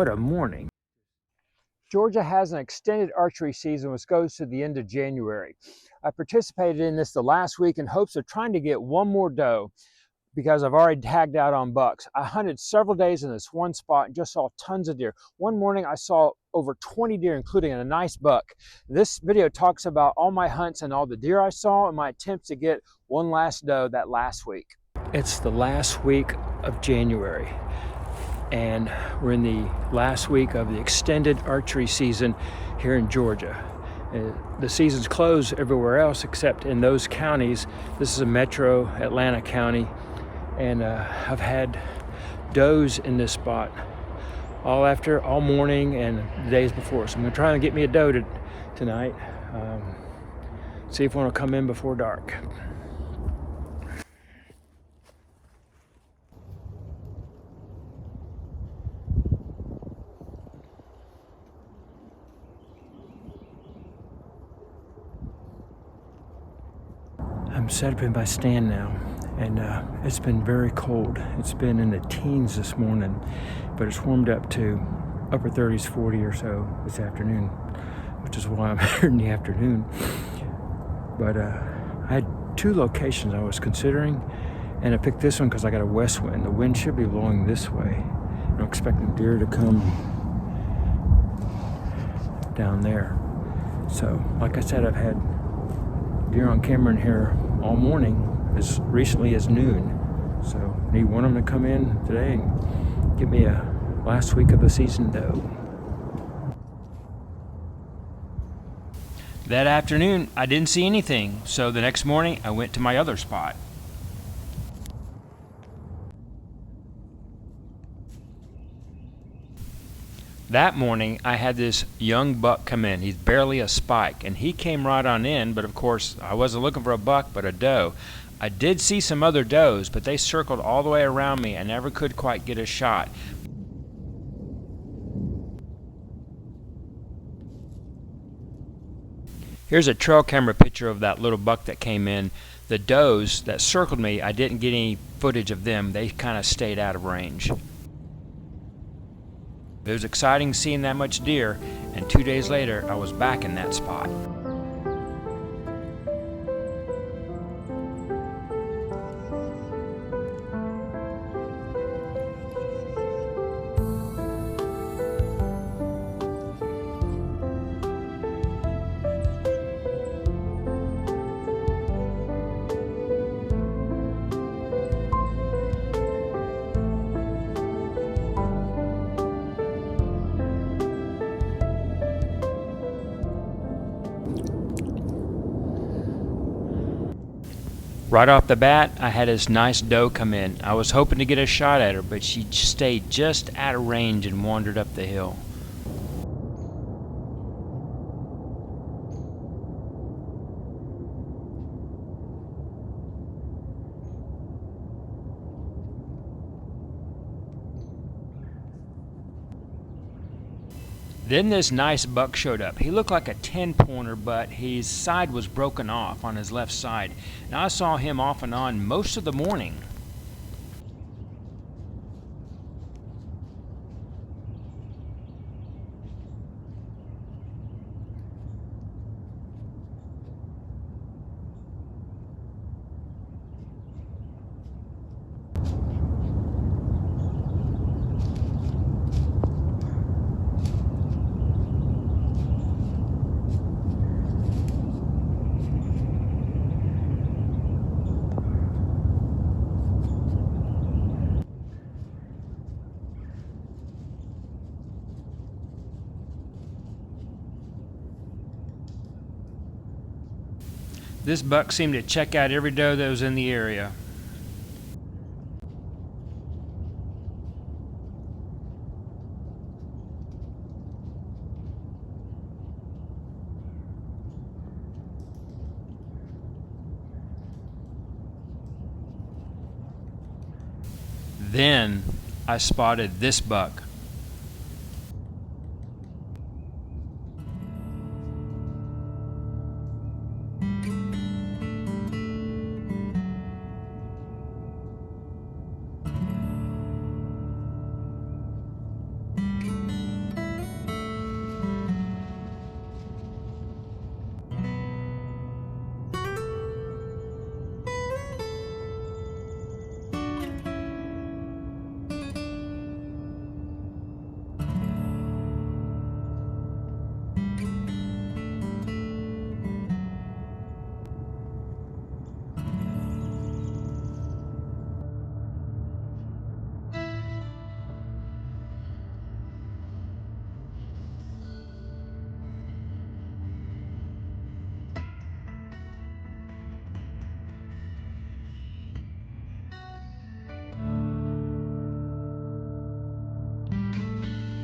what a morning. Georgia has an extended archery season which goes to the end of January. I participated in this the last week in hopes of trying to get one more doe because I've already tagged out on bucks. I hunted several days in this one spot and just saw tons of deer. One morning I saw over 20 deer, including a nice buck. This video talks about all my hunts and all the deer I saw and my attempts to get one last doe that last week. It's the last week of January, and we're in the last week of the extended archery season here in Georgia. The season's closed everywhere else except in those counties. This is a metro Atlanta county, and I've had does in this spot all morning and the days before. So I'm gonna try and get me a doe tonight. See if one will come in before dark. I'm set up in my stand now, and it's been very cold. It's been in the teens this morning, but it's warmed up to upper 30s, 40 or so this afternoon, which is why I'm here in the afternoon. But I had two locations I was considering, and I picked this one because I got a west wind. The wind should be blowing this way. I'm expecting deer to come down there. So, like I said, I've had deer on camera in here all morning, as recently as noon. So need one of them to come in today and give me a last week of the season doe. That afternoon I didn't see anything, so the next morning I went to my other spot. That morning, I had this young buck come in. He's barely a spike, and he came right on in, but of course, I wasn't looking for a buck, but a doe. I did see some other does, but they circled all the way around me and never could quite get a shot. Here's a trail camera picture of that little buck that came in. The does that circled me, I didn't get any footage of them. They kind of stayed out of range. It was exciting seeing that much deer, and 2 days later I was back in that spot. Right off the bat, I had this nice doe come in. I was hoping to get a shot at her, but she stayed just out of range and wandered up the hill. Then this nice buck showed up. He looked like a 10-pointer, but his side was broken off on his left side. Now I saw him off and on most of the morning. This buck seemed to check out every doe that was in the area. Then I spotted this buck.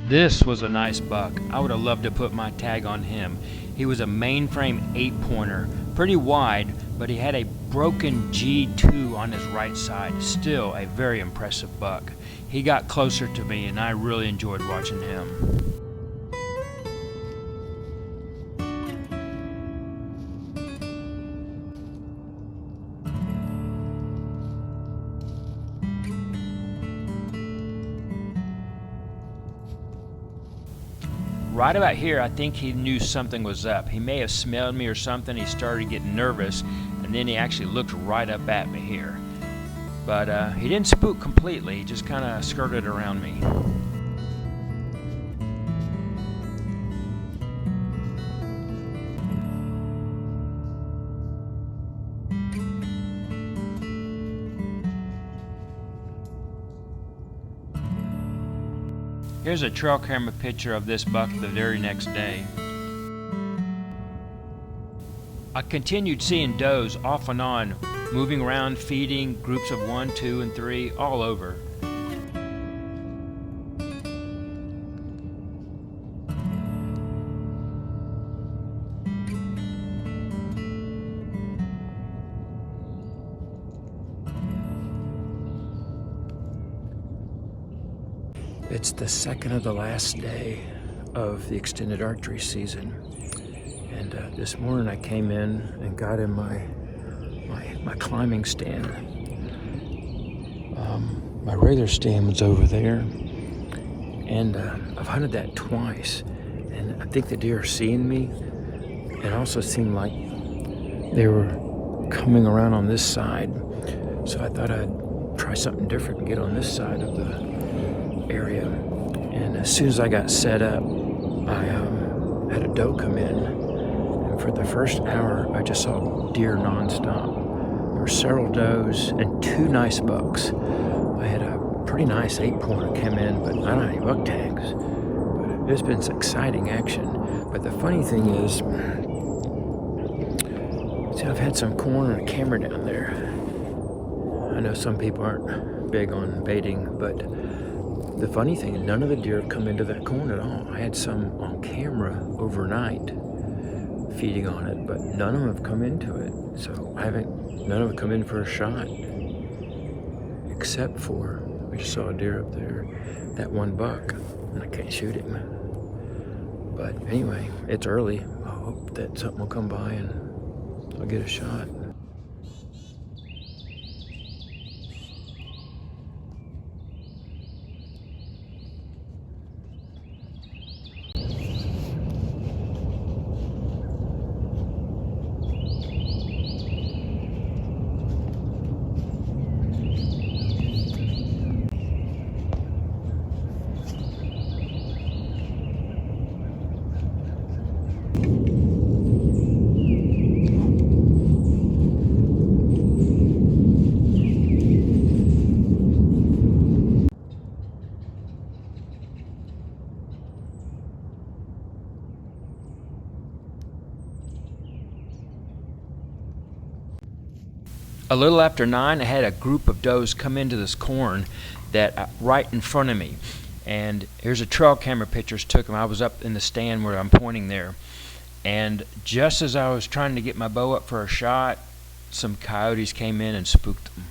This was a nice buck. I would have loved to put my tag on him. He was a mainframe 8-pointer, pretty wide, but he had a broken G2 on his right side. Still a very impressive buck. He got closer to me and I really enjoyed watching him. Right about here, I think he knew something was up. He may have smelled me or something. He started getting nervous, and then he actually looked right up at me here. But he didn't spook completely. He just kind of skirted around me. Here's a trail camera picture of this buck the very next day. I continued seeing does off and on, moving around, feeding, groups of 1, 2, and 3, all over. It's the second of the last day of the extended archery season, and this morning I came in and got in my climbing stand. My regular stand was over there, and I've hunted that twice, and I think the deer are seeing me. It also seemed like they were coming around on this side, so I thought I'd try something different and get on this side of the area. And as soon as I got set up, I had a doe come in, and for the first hour I just saw deer nonstop. There were several does and 2 nice bucks. I had a pretty nice 8-pointer come in, but I don't have any buck tags. But it's been some exciting action. But the funny thing is, see, I've had some corn and a camera down there. I know some people aren't big on baiting, but the funny thing is none of the deer have come into that corn at all. I had some on camera overnight feeding on it, but none of them have come into it. So none of them come in for a shot, except for, we just saw a deer up there, that one buck, and I can't shoot him. But anyway, it's early. I hope that something will come by and I'll get a shot. A little after 9, I had a group of does come into this corn that right in front of me. And here's a trail camera pictures took them. I was up in the stand where I'm pointing there. And just as I was trying to get my bow up for a shot, some coyotes came in and spooked them.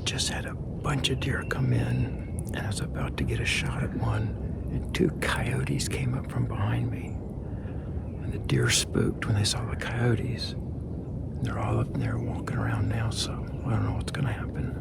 Just had a bunch of deer come in, and I was about to get a shot at one, and 2 coyotes came up from behind me. And the deer spooked when they saw the coyotes. And they're all up there walking around now, so I don't know what's going to happen.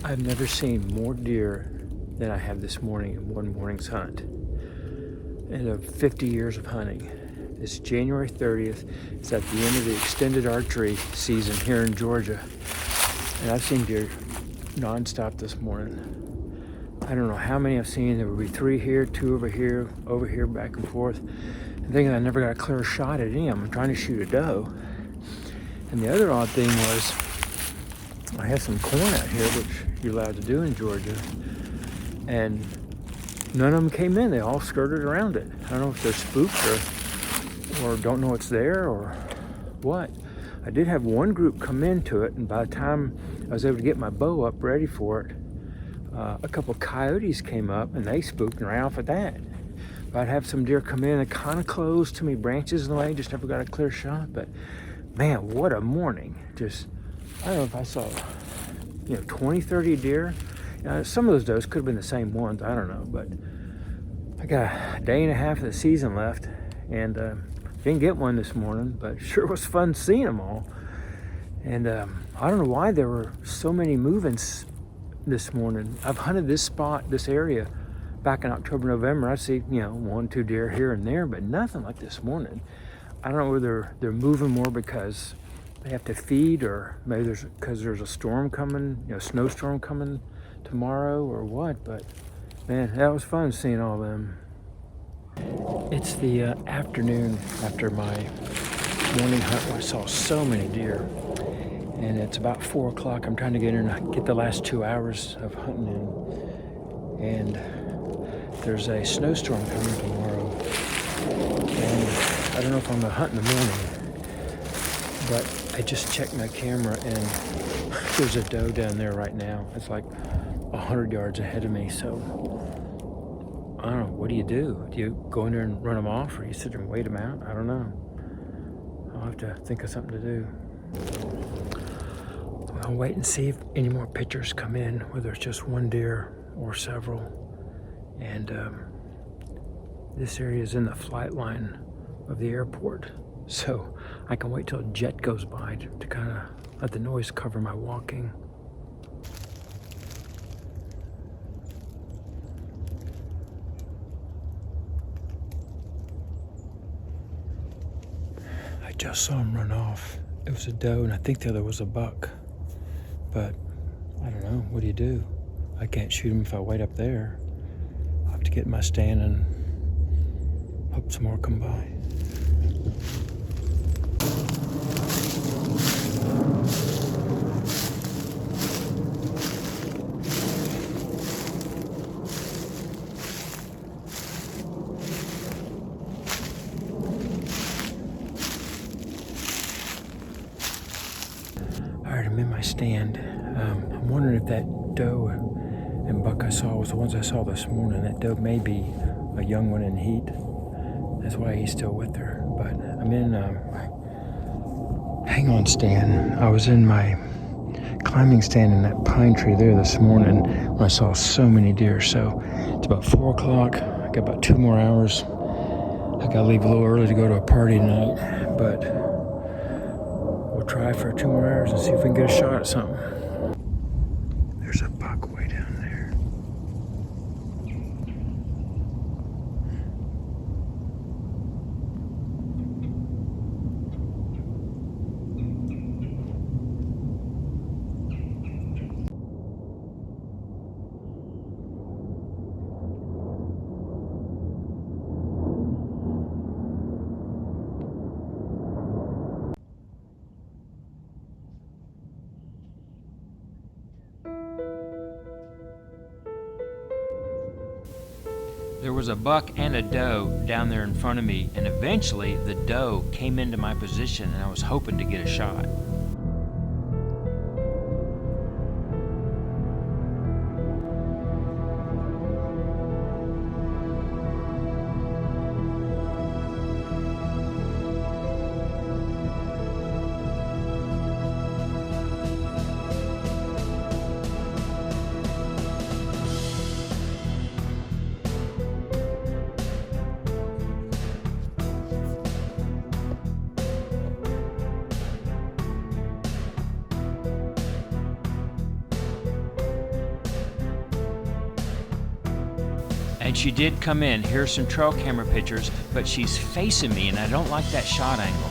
I've never seen more deer than I have this morning in one morning's hunt. In 50 years of hunting. It's January 30th. It's at the end of the extended archery season here in Georgia. And I've seen deer nonstop this morning. I don't know how many I've seen. There would be 3 here, 2 over here, back and forth. I'm thinking I never got a clear shot at any of them. I'm trying to shoot a doe. And the other odd thing was, I have some corn out here, which you're allowed to do in Georgia, and none of them came in. They all skirted around it. I don't know if they're spooked or don't know it's there or what. I did have one group come into it, and by the time I was able to get my bow up ready for it, a couple coyotes came up and they spooked and ran off at that. But I'd have some deer come in and kind of close to me, branches in the way, just never got a clear shot. But man, what a morning. Just, I don't know if I saw, 20, 30 deer. Some of those does could have been the same ones, I don't know. But I got a day and a half of the season left, and didn't get one this morning, but sure was fun seeing them all. And I don't know why there were so many movements this morning. I've hunted this spot, this area, back in October, November. I see, 1, 2 deer here and there, but nothing like this morning. I don't know whether they're moving more because they have to feed, or maybe because there's a storm coming, snowstorm coming tomorrow or what. But man, that was fun seeing all them. It's the afternoon after my morning hunt where I saw so many deer, and it's about 4 o'clock. I'm trying to get in and get the last 2 hours of hunting in, and there's a snowstorm coming tomorrow, and I don't know if I'm gonna hunt in the morning, but I just checked my camera and there's a doe down there right now. It's like 100 yards ahead of me. So I don't know, what do you do? Do you go in there and run them off, or you sit there and wait them out? I don't know. I'll have to think of something to do. I'll wait and see if any more pictures come in, whether it's just one deer or several. And this area is in the flight line of the airport, so I can wait till a jet goes by to kind of let the noise cover my walking. I just saw him run off. It was a doe, and I think the other was a buck. But I don't know, what do you do? I can't shoot him if I wait up there. I'll have to get in my stand and hope some more come by. Alright, I'm in my stand. I'm wondering if that doe and buck I saw was the ones I saw this morning. That doe may be a young one in heat. That's why he's still with her. But I'm in hang on stand. I was in my climbing stand in that pine tree there this morning when I saw so many deer. So it's about 4 o'clock. I got about 2 more hours. I gotta leave a little early to go to a party tonight, but we'll try for 2 more hours and see if we can get a shot at something. There's a buck way down there. There was a buck and a doe down there in front of me, and eventually the doe came into my position and I was hoping to get a shot. and she did come in. Here's some trail camera pictures, but she's facing me and I don't like that shot angle.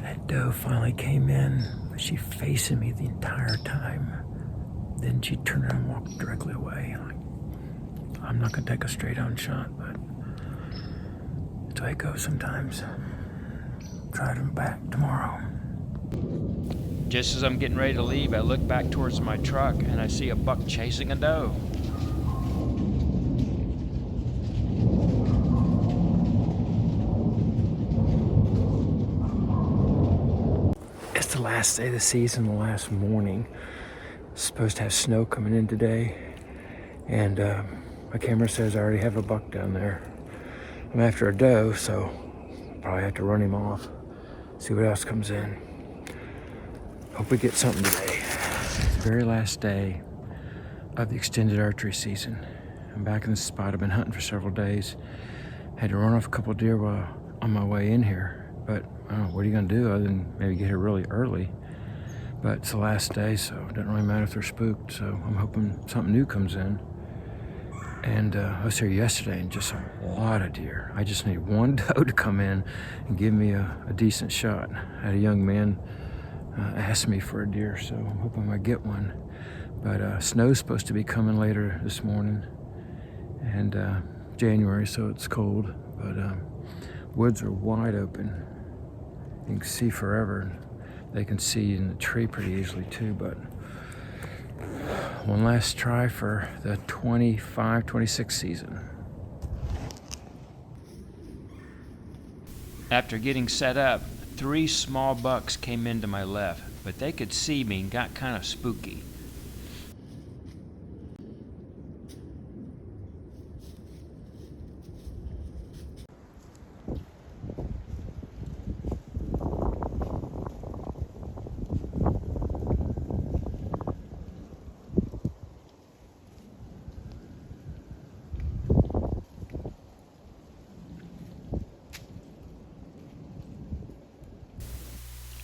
That doe finally came in, but she facing me the entire time. Then she turned around and walked directly away. I'm not gonna take a straight on shot, but that's the way it goes sometimes. Try them back tomorrow. Just as I'm getting ready to leave, I look back towards my truck and I see a buck chasing a doe. It's the last day of the season, the last morning. It's supposed to have snow coming in today, and my camera says I already have a buck down there. I'm after a doe, so probably have to run him off, see what else comes in. Hope we get something today. It's the very last day of the extended archery season. I'm back in the spot. I've been hunting for several days. Had to run off a couple of deer while on my way in here, but I don't know, what are you gonna do other than maybe get here really early? But it's the last day, so it doesn't really matter if they're spooked, so I'm hoping something new comes in. And I was here yesterday and just a lot of deer. I just need one doe to come in and give me a decent shot. I had a young man ask me for a deer, so I'm hoping I get one. But snow's supposed to be coming later this morning, and January, so it's cold, but woods are wide open. You can see forever. They can see in the tree pretty easily too, but one last try for the 25-26 season. After getting set up, 3 small bucks came into my left, but they could see me and got kind of spooky.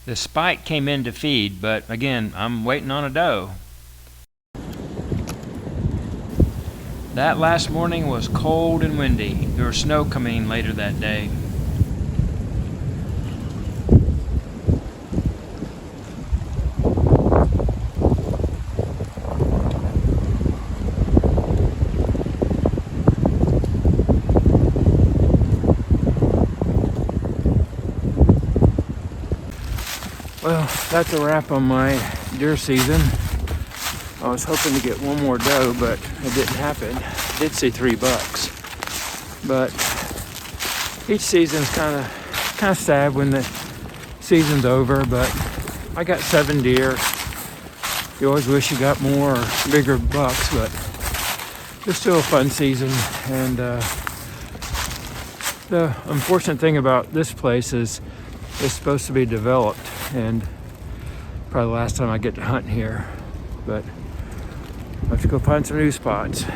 The spike came in to feed, but again, I'm waiting on a doe. That last morning was cold and windy. There was snow coming later that day. Well, that's a wrap on my deer season. I was hoping to get one more doe, but it didn't happen. I did see 3 bucks. But each season's kind of sad when the season's over, but I got 7 deer. You always wish you got more or bigger bucks, but it's still a fun season. And the unfortunate thing about this place is it's supposed to be developed, and probably the last time I get to hunt here, but I have to go find some new spots.